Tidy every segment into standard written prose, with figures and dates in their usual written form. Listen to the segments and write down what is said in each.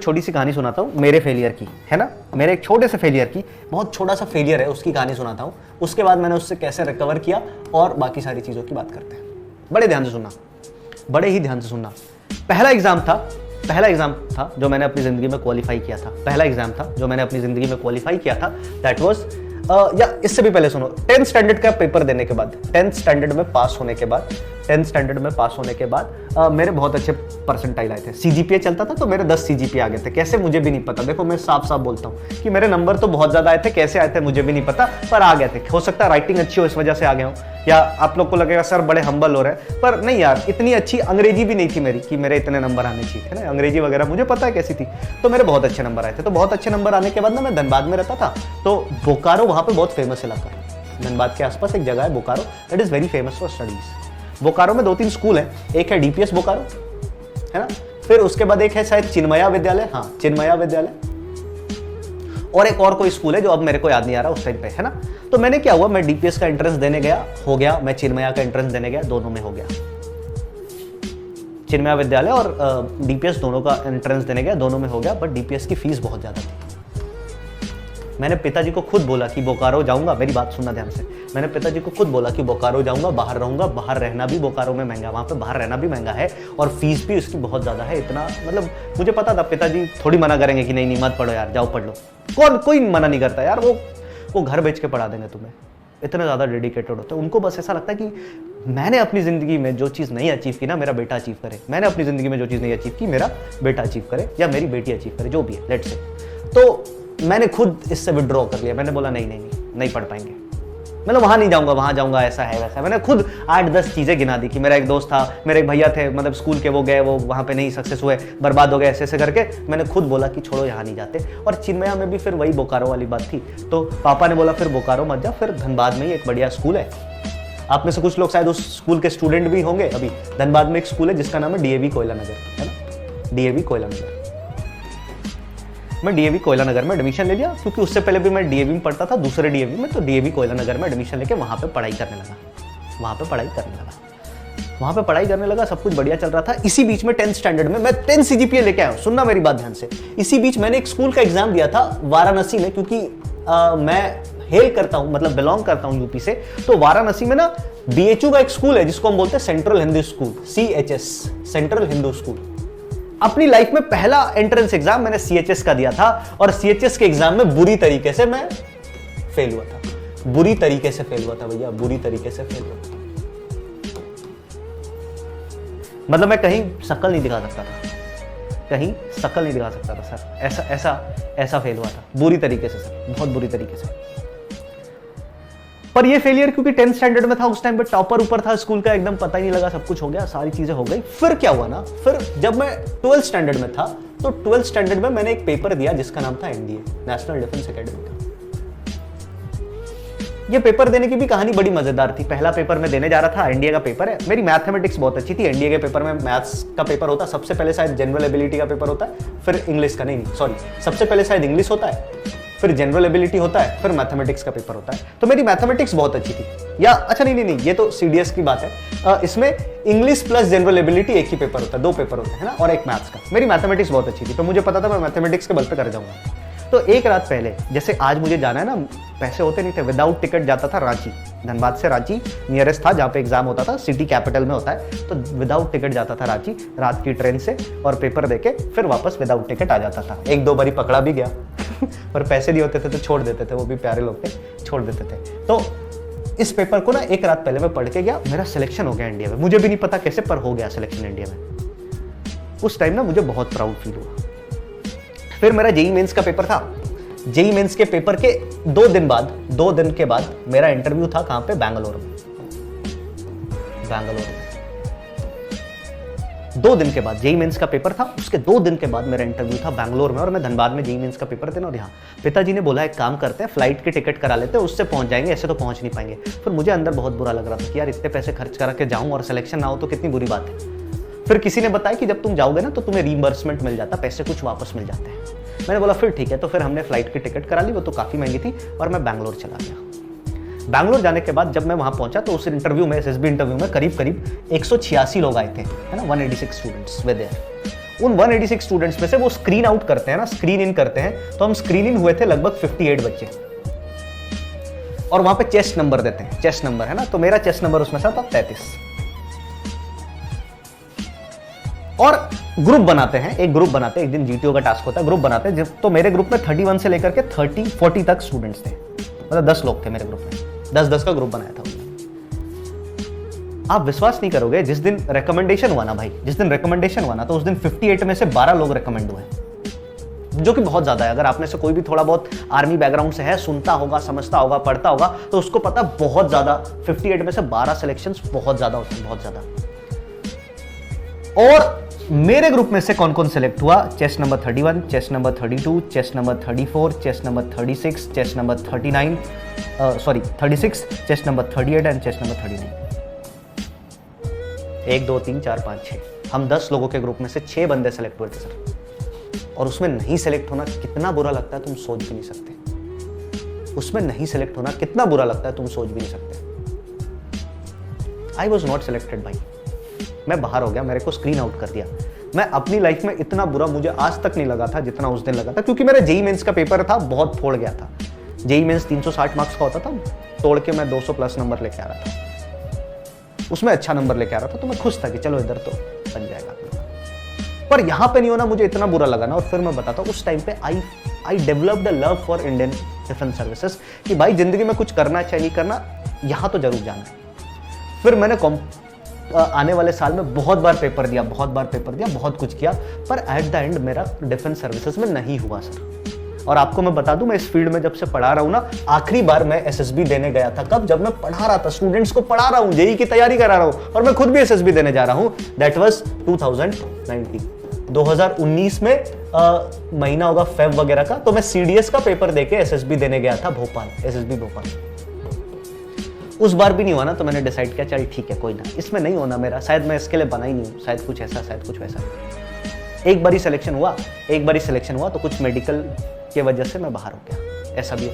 छोटी सी कहानी सुनाता हूँ मेरे फेलियर की, है ना, मेरे एक छोटे से फेलियर की, बहुत छोटा सा फेलियर है उसकी कहानी सुनाता हूँ। उसके बाद मैंने उससे कैसे रिकवर किया और बाकी सारी चीज़ों की बात करते हैं। बड़े ध्यान से सुनना, बड़े ही ध्यान से सुनना। पहला एग्जाम था जो मैंने अपनी ज़िंदगी में क्वालिफाई किया था। पहला एग्जाम था जो मैंने अपनी ज़िंदगी में क्वालिफाई किया था। दैट वाज या इससे भी पहले सुनो, 10th स्टैंडर्ड का पेपर देने के बाद, 10th स्टैंडर्ड में पास होने के बाद, 10th स्टैंडर्ड में पास होने के बाद मेरे बहुत अच्छे परसेंटाइल आए थे। CGPA चलता था तो मेरे 10 CGPA आ गए थे। कैसे मुझे भी नहीं पता। देखो मैं साफ साफ बोलता हूँ कि मेरे नंबर तो बहुत ज़्यादा आए थे, कैसे आए थे मुझे भी नहीं पता, पर आ गए थे। हो सकता है राइटिंग अच्छी हो इस वजह से आ गया हूँ, या आप लोग को लगेगा सर बड़े हम्बल हो रहे हैं, पर नहीं यार, इतनी अच्छी अंग्रेजी भी नहीं थी मेरी कि मेरे इतने नंबर आने चाहिए, है ना। अंग्रेजी वगैरह मुझे पता है कैसी थी, तो मेरे बहुत अच्छे नंबर आए थे। तो बहुत अच्छे नंबर आने के बाद ना मैं धनबाद में रहता था, तो बोकारो वहाँ पे बहुत फेमस इलाका है। धनबाद के आसपास एक जगह है Bokaro, that is very famous for studies. Bokaro में 2-3 स्कूल है, एक है DPS बोकारो, है ना, फिर उसके बाद एक है शायद चिन्मया विद्यालय, हाँ चिन्मया विद्यालय, और एक और कोई स्कूल है जो अब मेरे को याद नहीं आ रहा उस टाइम पे, है ना। तो मैंने क्या हुआ, मैं DPS का एंट्रेंस देने गया, हो गया, मैं चिन्मया का एंट्रेंस देने गया, दोनों में हो गया। चिन्मया विद्यालय और DPS दोनों का एंट्रेंस देने गया, दोनों में हो गया, बट DPS की फीस बहुत ज्यादा थी। मैंने पिताजी को खुद बोला कि बोकारो जाऊंगा, मेरी बात सुनना ध्यान से, मैंने पिताजी को खुद बोला कि बोकारो जाऊंगा, बाहर रहूंगा, बाहर रहना भी बोकारो में महंगा, वहाँ पे बाहर रहना भी महंगा है और फीस भी उसकी बहुत ज़्यादा है। इतना मतलब मुझे पता था पिताजी थोड़ी मना करेंगे कि नहीं नहीं मत पढ़ो यार, जाओ पढ़ लो, कोई मना नहीं करता यार, वो घर बेच के पढ़ा देंगे तुम्हें, इतने ज़्यादा डेडिकेटेड होते हैं। उनको बस ऐसा लगता है कि मैंने अपनी ज़िंदगी में जो चीज़ नहीं अचीव की ना, मेरा बेटा अचीव करे, मैंने अपनी ज़िंदगी में जो चीज़ नहीं अचीव की मेरा बेटा अचीव करे या मेरी बेटी अचीव करे, जो भी है लेट्स से। तो मैंने खुद इससे विड्रॉ कर लिया, मैंने बोला नहीं पढ़ पाएंगे, मतलब वहाँ नहीं जाऊँगा, वहाँ जाऊँगा, ऐसा है वैसा। मैंने खुद 8-10 चीज़ें गिना दी कि मेरा एक दोस्त था, मेरे एक भैया थे, मतलब स्कूल के, वो गए, वो वहाँ पे नहीं सक्सेस हुए, बर्बाद हो गए, ऐसे ऐसे करके मैंने खुद बोला कि छोड़ो यहाँ नहीं जाते। और चिन्मया में भी फिर वही बोकारो वाली बात थी, तो पापा ने बोला फिर बोकारो मत जा, फिर धनबाद में ही एक बढ़िया स्कूल है। आप में से कुछ लोग शायद उस स्कूल के स्टूडेंट भी होंगे। अभी धनबाद में एक स्कूल है जिसका नाम है DAV कोयला नगर, है ना, DAV कोयला नगर। मैं DAV कोयला नगर में एडमिशन ले लिया, क्योंकि उससे पहले भी मैं DAV में पढ़ता था, दूसरे DAV में, तो DAV कोयला नगर में एडमिशन लेके वहाँ पे पढ़ाई करने लगा, सब कुछ बढ़िया चल रहा था। इसी बीच में 10th स्टैंडर्ड में मैं 10 CGPA लेके आया हूँ, सुनना मेरी बात ध्यान से। इसी बीच मैंने एक स्कूल का एग्जाम दिया था वाराणसी में, क्योंकि मैं हेल करता हूँ, मतलब बिलोंग करता हूँ यूपी से, तो वाराणसी में ना BHU का एक स्कूल है जिसको हम बोलते हैं central Hindu school, CHS, central Hindu school. अपनी लाइफ में पहला एंट्रेंस एग्जाम मैंने CHS का दिया था, और CHS के एग्जाम में बुरी तरीके से मैं फेल हुआ था, बुरी तरीके से फेल हुआ था भैया, बुरी तरीके से फेल हुआ था। मतलब मैं कहीं शक्ल नहीं दिखा सकता था, सर, ऐसा फेल हुआ था, बुरी तरीके से सर, बहुत बुरी तरीके से। पर ये फेलियर क्योंकि 10th स्टैंडर्ड में था, उस टाइम पे टॉपर ऊपर था स्कूल का, एकदम पता ही नहीं लगा, सब कुछ हो गया, सारी चीजें हो गई। फिर क्या हुआ ना, फिर जब मैं 12th स्टैंडर्ड में था, तो 12th स्टैंडर्ड में मैंने एक पेपर दिया जिसका नाम था NDA, नेशनल डिफेंस एकेडमी का। ये पेपर देने की भी कहानी बड़ी मजेदार थी। पहला पेपर मैं देने जा रहा था, NDA का पेपर है, मेरी मैथमेटिक्स बहुत अच्छी थी। NDA के पेपर में मैथ्स का पेपर होता, सबसे पहले शायद जनरल एबिलिटी का पेपर होता है, फिर इंग्लिश का, नहीं सॉरी, सबसे पहले शायद इंग्लिश होता है, फिर जनरल एबिलिटी होता है, फिर मैथमेटिक्स का पेपर होता है। तो मेरी मैथमेटिक्स बहुत अच्छी थी, या अच्छा नहीं, ये तो CDS की बात है। इसमें इंग्लिश प्लस जनरल एबिलिटी एक ही पेपर होता है, 2 पेपर होते हैं ना, और एक मैथ्स का। मेरी मैथमेटिक्स बहुत अच्छी थी, तो मुझे पता था मैं मैथमेटिक्स के बल पे कर जाऊंगा। तो एक रात पहले, जैसे आज मुझे जाना है ना, पैसे होते नहीं थे, विदाउट टिकट जाता था रांची, धनबाद से रांची नियरेस्ट था जहाँ पे एग्जाम होता था, सिटी कैपिटल में होता है, तो विदाउट टिकट जाता था रांची रात की ट्रेन से, और पेपर देके फिर वापस विदाउट टिकट आ जाता था। 1-2 बारी पकड़ा भी गया पर पैसे नहीं होते थे तो छोड़ देते थे, वो भी प्यारे लोग थे, छोड़ देते थे। तो इस पेपर को ना एक रात पहले मैं पढ़ के गया, मेरा सिलेक्शन हो गया इंडिया में, मुझे भी नहीं पता कैसे, पर हो गया सिलेक्शन इंडिया में। उस टाइम ना मुझे बहुत प्राउड फील हुआ। फिर मेरा JEE मेंस का पेपर था। JEE मेंस के पेपर के 2 दिन के बाद मेरा इंटरव्यू था, कहां पे, बैंगलोर में। 2 दिन के बाद JEE मेंस का पेपर था, उसके 2 दिन के बाद मेरा इंटरव्यू था बैंगलोर में, और मैं धनबाद में JEE मेंस का पेपर देना। और यहाँ पिताजी ने बोला एक काम करते हैं, फ्लाइट की टिकट करा लेते हैं, उससे पहुंच जाएंगे, ऐसे तो पहुंच नहीं पाएंगे। फिर मुझे अंदर बहुत बुरा लग रहा था कि यार इतने पैसे खर्च करा के जाऊं और सिलेक्शन ना हो तो कितनी बुरी बात है। फिर किसी ने बताया कि जब तुम जाओगे ना तो तुम्हें रीइंबर्समेंट मिल जाता, पैसे कुछ वापस मिल जाते हैं। मैंने बोला फिर ठीक है, तो फिर हमने फ्लाइट की टिकट करा ली, वो तो काफ़ी महंगी थी, और मैं बैंगलोर चला गया। बैंगलोर जाने के बाद जब मैं वहाँ पहुँचा तो उस इंटरव्यू में, SSB इंटरव्यू में करीब 186 लोग आए थे, है ना, 186 स्टूडेंट्स वे देयर। उन 186 स्टूडेंट्स में से वो स्क्रीन आउट करते हैं ना, स्क्रीन इन करते हैं, तो हम स्क्रीन इन हुए थे लगभग 58 बच्चे, और वहां पे चेस्ट नंबर देते हैं, चेस्ट नंबर है ना, तो मेरा चेस्ट नंबर उसमें था 33। और ग्रुप बनाते हैं, एक ग्रुप बनाते हैं, एक दिन जीटीओ का टास्क होता है, ग्रुप बनाते हैं। तो मेरे ग्रुप में 31 से लेकर के 40 तक स्टूडेंट्स थे, मतलब 10 लोग थे मेरे ग्रुप में, 10 का ग्रुप बनाया था। आप विश्वास नहीं करोगे, जिस दिन रिकमेंडेशन हुआ ना भाई, जिस दिन रिकमेंडेशन हुआ ना, तो उस दिन 58 में से 12 लोग रिकमेंड हुए, जो कि बहुत ज्यादा है। अगर आप में से कोई भी थोड़ा बहुत आर्मी बैकग्राउंड से है, सुनता होगा, समझता होगा, पढ़ता होगा, तो उसको पता बहुत ज्यादा, 58 में से 12 सिलेक्शंस बहुत ज्यादा होते हैं, बहुत ज्यादा। और मेरे ग्रुप में से कौन कौन सेलेक्ट हुआ? Chest number 31, chest number 32, chest number 34, chest number 36, chest number 36, chest number 38 and chest number 39। 1 2 3 4 5 6, हम 10 लोगों के ग्रुप में से 6 बंदे सेलेक्ट हुए थे सर। और उसमें नहीं सेलेक्ट होना कितना बुरा लगता है तुम सोच भी नहीं सकते। उसमें नहीं सेलेक्ट होना कितना बुरा लगता है तुम सोच भी नहीं सकते। आई वॉज नॉट सेलेक्टेड भाई, मैं बाहर हो गया, मेरे को स्क्रीन आउट कर दिया। मैं अपनी लाइफ में इतना बुरा मुझे आज तक नहीं लगा था जितना उस दिन लगा था, क्योंकि मेरा जेई मेंस का पेपर था, बहुत फोड़ गया था। जेई मेंस 360 मार्क्स का होता था, तोड़ के मैं 200 प्लस नंबर लेके आ रहा था, उसमें अच्छा नंबर लेके आ रहा था, तो मैं खुश था कि चलो इधर तो बन जाएगा। पर यहां पे नहीं होना मुझे इतना बुरा लगा ना। और फिर मैं बताता हूँ, उस टाइम पे I developed a love for Indian defence services, कि भाई जिंदगी में कुछ करना चाहे नहीं करना, यहां तो जरूर जाना है। फिर मैंने आने वाले साल में बहुत बार पेपर दिया, बहुत कुछ किया, पर एट द एंड मेरा डिफेंस सर्विसेज में नहीं हुआ सर। और आपको मैं बता दूं, मैं इस फील्ड में जब से पढ़ा रहा हूं ना, आखिरी बार मैं एसएसबी देने गया था कब? जब मैं पढ़ा रहा था, स्टूडेंट्स को पढ़ा रहा हूं, जेई की तैयारी करा रहा हूं, और मैं खुद भी एसएसबी देने जा रहा हूं। दैट वाज 2019 में महीना होगा फेब वगैरह का, तो मैं सीडीएस का पेपर देके एसएसबी देने गया था भोपाल, एसएसबी भोपाल। उस बार भी नहीं हुआ ना, तो मैंने डिसाइड किया चल ठीक है, कोई ना, इसमें नहीं होना मेरा, शायद मैं इसके लिए बना ही नहीं हूं, शायद कुछ ऐसा, शायद कुछ वैसा। एक बारी सिलेक्शन हुआ, तो कुछ मेडिकल की वजह से मैं बाहर हो गया, ऐसा भी है।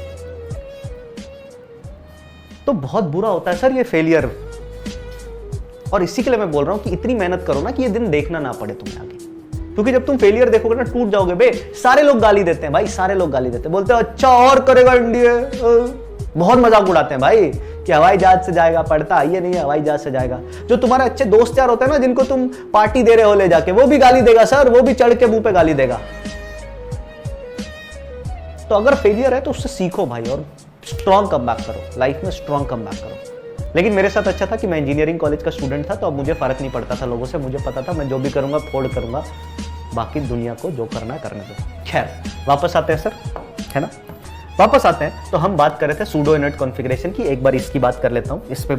तो बहुत बुरा होता है सर ये फेलियर। और इसी के लिए मैं बोल रहा हूं कि इतनी मेहनत करो ना कि ये दिन देखना ना पड़े तुम्हें आगे, क्योंकि जब तुम फेलियर देखोगे ना, टूट जाओगे बे। सारे लोग गाली देते हैं भाई, सारे लोग गाली देते हैं, बोलते हैं अच्छा और करेगा इंडिया, बहुत मजाक उड़ाते हैं भाई कि हवाई जहाज से जाएगा, पढ़ता ये नहीं है, हवाई जहाज से जाएगा। जो तुम्हारे अच्छे दोस्त यार होते हैं ना, जिनको तुम पार्टी दे रहे हो ले जाके, वो भी गाली देगा सर, वो भी चढ़ के मुंह पे गाली देगा। तो अगर फेलियर है तो उससे सीखो भाई, और स्ट्रॉन्ग कमबैक करो, लाइफ में स्ट्रॉन्ग कमबैक करो। लेकिन मेरे साथ अच्छा था कि मैं इंजीनियरिंग कॉलेज का स्टूडेंट था, तो अब मुझे फर्क नहीं पड़ता था लोगों से, मुझे पता था मैं जो भी करूंगा फोड़ करूंगा, बाकी दुनिया को जो करना है करने दो। खैर वापस आते हैं सर, है ना, वापस आते हैं। तो हम बात कर रहे थे सूडो इनट कॉन्फ़िगरेशन की, एक बार इसकी बात कर लेता हूं, इस पे